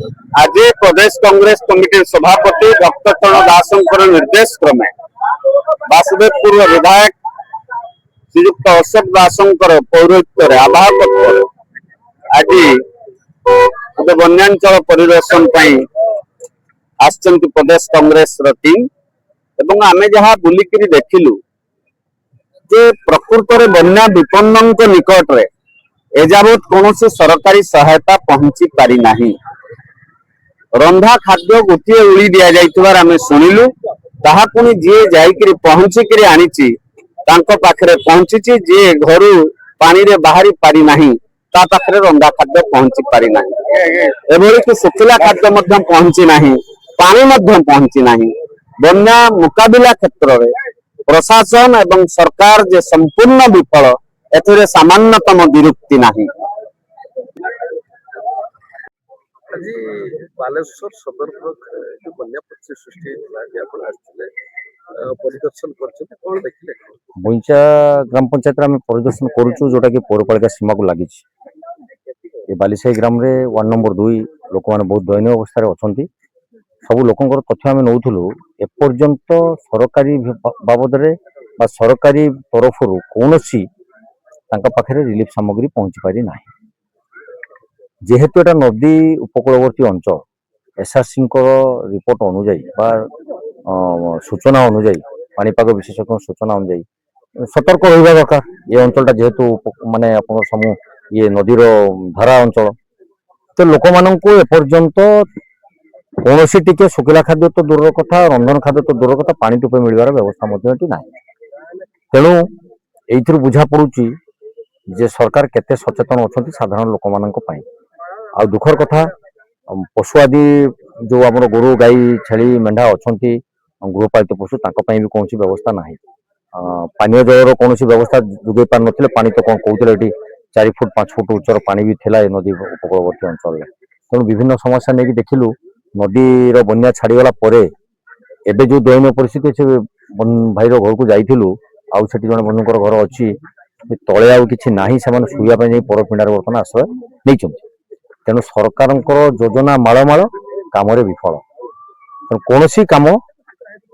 आज प्रदेश कांग्रेस कमिटी सभापति भक्तचरण दासंकर निर्देश क्रमे बासुदेवपुर विधायक श्रीयुक्त अशोक दासंकर पौरोहित्य आवाहक आज गोटे बन्यांचल परिदर्शन प्रदेश कांग्रेस टीम एवं आमे जहाँ बुलिकी देखिलु जे प्रकृत में बन्या विपन्न निकट में एजावत कौन सरकारी सहायता पहुंची पारि नाही। रंधा खाद्य गोटे उड़ी दि जाइथिबार आमे सुनिलु ताहा पुनी जे जाइकरी पहुंची आनिची तांको पाखरे पहुंची जे घरु पानी रे बाहरी पारि नाही ता पाखरे रंधा खाद्य पहुंची पारि नाही। एभली कि सुखिला खाद्य मध्य पहुंची नाही, पानी मध्य पहुंची नाही। बन्या मुकाबिला क्षेत्र में प्रशासन एवं सरकार जे संपूर्ण विफल एथिरे सामान्यतम विरुक्ति नाही। आज बालेश्वर सदर जो बन्या परिस्थिति सृष्टि परिदर्शन कर देखिले बइंचा ग्राम पंचायत आम परिदर्शन करुचु जोटा कि पौरपालिका सीमा को लगी बालीसाही ग्राम रे वार्ड नंबर 2 लोक मैंने बहुत दयनीय अवस्था अच्छा सब लोकंर तथ्य आम नौलु एपर्यंत सरकारी बाबद सरकारी तरफ कौन पाखे रिलीफ सामग्री पहुंची पारि ना। जेहेतु एटा नदी उपकूलवर्ती अंचल एसआरसी रिपोर्ट अनुजाई सूचना अनुजाई पानीपाग विशेषज्ञ सूचना अनुजाई सतर्क रहा दरकार। ये अंचलटा जेहेतु माने अपन समूह ये नदीर धारा अंचल तो लोक मानू एपर्यंत कौन टिके सुखिला खाद्य तो दूर कथा रंधन खाद्य तो दूर कथा पानी टोपे मिलवार व्यवस्था ना। तेणु ये बुझा पड़ुची जे सरकार केते सचेतन अच्छा साधारण लोक मान आ दुखर कथा पशु आदि जो आम गोरु गाई छेली मेढ़ा अच्छा गृहपालित पशु भी कौन व्यवस्था ना। पानीय जलर कौन व्यवस्था जोगे पार ना पानी तो कौन कहते 4 फुट 5 फुट उच्चर पानी भी थिला नदी उपकूलवर्ती अंचल में। तेणु विभिन्न समस्या नहीं देखिलु नदीर बन्या छाड़गला एबे जो दयनीय परिस्थिति से भाईर घर को जाइलु आउ से जन बंधुकर घर अच्छी तले आउ कि ना शुआपाई परपिंडार बर्तमान आश्रय नहीं। तेणु सरकार योजना मालमाल कम विफल कौन कम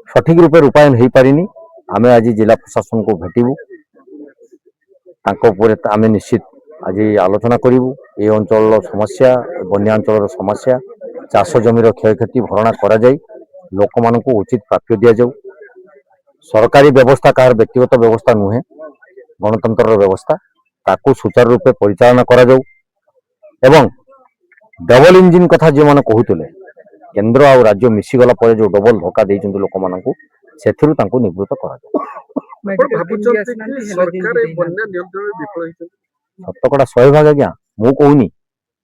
सठिक रूपे रूपायन हो पारिनी। आम आज जिला प्रशासन को भेटू आम निश्चित आज आलोचना करूँ ये अंचल समस्या बन्या अंचल समस्या चाष जमीर क्षयक्षति भरणा करा जाई लोक मान उचित प्राप्य दि जाऊ। सरकारी व्यवस्था कहार व्यक्तिगत व्यवस्था नुहे गणतंत्र व्यवस्था ताकू सुचारू रूपे परिचालना करा जाऊ। एवं डबल इंजिन कथा जो मैंने कहते केंद्र आ राज्य मिसीगला जो डबल धक्का देते लोक मान निवृत्त करा शतकड़ा 100% आज्ञा मु कहूनी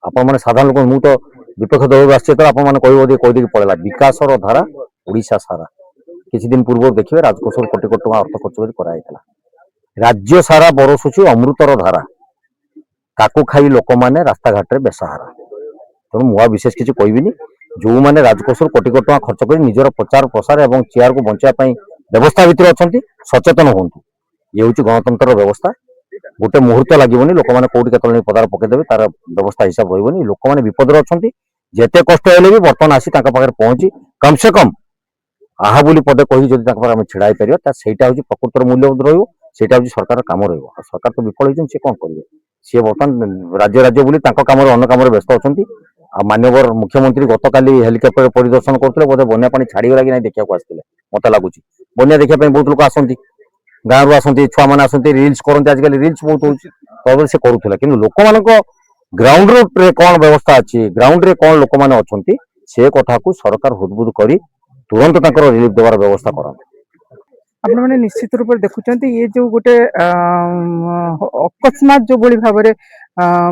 आपण मैंने साधारण लोक मु तो विपक्ष दल आसचे तो आपण मैंने कहीदे पड़ेगा विकासर धारा ओडिशा सारा किसी दिन पूर्व देखिए राजकोष कोटी कोटी टका अर्थ खर्च कराई राज्य सारा बरसुची अमृतर धारा ताकू खाई लोक मैंने रास्ता घाट बेसहारा। तेणु मुआ विशेष किसी कहबी जो मैंने राजकोष कोटी कोटी टका खर्च कर निजर प्रचार प्रसार और चेयर को बचाई व्यवस्था भितर अच्छा सचेतन हूँ। ये हूँ गणतंत्र व्यवस्था गोटे मुहूर्त लगे लोक मैंने कौटी केतल पदार पकईदेवे तार व्यवस्था हिसाब रही लोक मैंने विपद अच्छा जेते कष्ट हेले भी बर्तमान आसी पाखे पहुंची कम से कम आहा बोली पदे कही जब आम छिड़ाई पार सहीटा हूँ प्रकृतर मूल्यबोध रहा सरकार काम रहा। सरकार तो विफल होती सी कौन करेंगे सी बर्तमान राज्य राज्य बोली कम अन्न कम व्यस्त अच्छा। मानवर मुख्यमंत्री गत काली हेलिकप्टर परिदर्शन करते बोधे बन्या पानी छाड़गला कि नहीं देखा आसते मत लगुच बन्या देखा बहुत लोग आसती गाँव रू आसती छुआ मैंने आसती रिल्स करते आजिकल रिल्स बहुत हो से करूला कि लोक मान ग्राउंड रे कौन व्यवस्था अच्छी ग्राउंड रे कौन लोक मैंने अच्छा से कथा को सरकार हुदबुद कर तुरंत रिलीफ देवार व्यवस्था करा। आपण मैंने निश्चित रूप से देखुं ये जो गोटे अकस्मात जो भाई भाव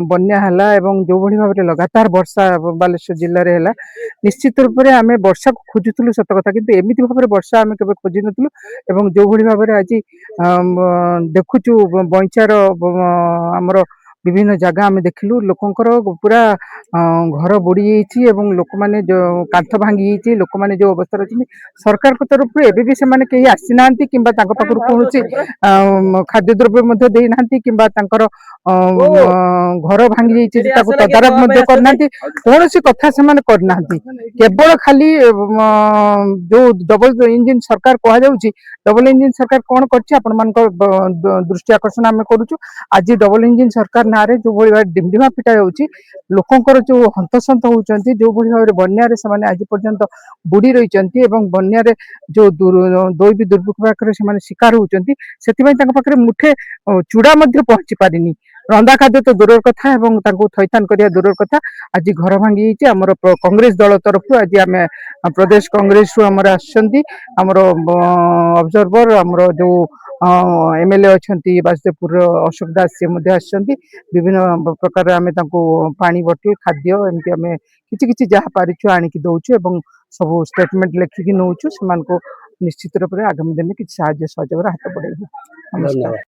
बन्या है जो भाई भाव लगातार वर्षा बालेश्वर जिले में है निश्चित रूप से आम वर्षा को खोजुलु सत कथा किंतु एमती भाव वर्षा आम के खोजी नुँ जो भाई भाव आज देखुचु बइंचार आमर ବିଭିନ୍ନ ଜାଗା ଆମେ ଦେଖିଲୁ ଲୋକଙ୍କର ପୁରା ଘର ବୁଡି ଯାଇଛି ଏବଂ ଲୋକମାନେ କାନ୍ଥ ଭାଙ୍ଗି ଯାଇଛି ଲୋକମାନେ ଯୋଉ ଅବସ୍ଥାରେ ଅଛନ୍ତି ସରକାରଙ୍କ ତରଫରୁ ଏବେ ବି ସେମାନେ କେହି ଆସିନାହାନ୍ତି କିମ୍ବା ତାଙ୍କ ପାଖରୁ କୌଣସି ଖାଦ୍ୟଦ୍ରବ୍ୟ ମଧ୍ୟ ଦେଇନାହାନ୍ତି କିମ୍ବା ତାଙ୍କର ଘର ଭାଙ୍ଗି ଯାଇଛି ତାକୁ ତଦାରଖ ମଧ୍ୟ କରିନାହାନ୍ତି କୌଣସି କଥା ସେମାନେ କରିନାହାନ୍ତି କେବଳ ଖାଲି ଯୋଉ ଡବଲ ଇଞ୍ଜିନ ସରକାର କୁହାଯାଉଛି ଡବଲ ଇଞ୍ଜିନ ସରକାର କଣ କରିଛି ଆପଣମାନଙ୍କ ଦୃଷ୍ଟି ଆକର୍ଷଣ ଆମେ କରୁଛୁ ଆଜି ଡବଲ ଇଞ୍ଜିନ ସରକାର ନାଁରେ ଯୋଉଭଳି ଭାବେ ଡିମ୍ଡିମା ପିଟା ଯାଉଛି ଲୋକଙ୍କର ଯୋଉ ହନ୍ତସନ୍ତ ହଉଛନ୍ତି ଯୋଉଭଳି ଭାବରେ ବନ୍ୟାରେ ସେମାନେ ଆଜି ପର୍ଯ୍ୟନ୍ତ ବୁଡି ରହିଛନ୍ତି ଏବଂ ବନ୍ୟାରେ ଯୋଉ ଦୈବୀ ଦୁର୍ବିପାକ ପାଖରେ ସେମାନେ ଶିକାର ହଉଛନ୍ତି ସେଥିପାଇଁ ତାଙ୍କ ପାଖରେ ମୁଠେ ଚୁଡା ମଧ୍ୟ ପହଞ୍ଚି ପାରିନି ରନ୍ଧା ଖାଦ୍ୟ ତ ଦୂରର କଥା ଏବଂ ତାଙ୍କୁ ଥଇଥାନ କରିବା ଦୂରର କଥା ଆଜି ଘର ଭାଙ୍ଗି ଯାଇଛି ଆମର କଂଗ୍ରେସ ଦଳ ତରଫରୁ ଆଜି ଆମେ ପ୍ରଦେଶ କଂଗ୍ରେସରୁ ଆମର ଆସିଛନ୍ତି ଆମର ଅବଜରଭର ଆମର ଯୋଉ ଏମଏଲଏ ଅଛନ୍ତି ବାସୁଦେବପୁରର ଅଶୋକ ଦାସ ସେ ମଧ୍ୟ ଆସିଛନ୍ତି ବିଭିନ୍ନ ପ୍ରକାର ଆମେ ତାଙ୍କୁ ପାଣି ବୋତଲ ଖାଦ୍ୟ ଏମିତି ଆମେ କିଛି କିଛି ଯାହା ପାରିଛୁ ଆଣିକି ଦଉଛୁ ଏବଂ ସବୁ ଷ୍ଟେଟମେଣ୍ଟ ଲେଖିକି ନଉଛୁ ସେମାନଙ୍କୁ ନିଶ୍ଚିତ ରୂପରେ ଆଗାମୀ ଦିନରେ କିଛି ସାହାଯ୍ୟ ସହଯୋଗର ହାତ ବଢେଇବୁ ନମସ୍କାର।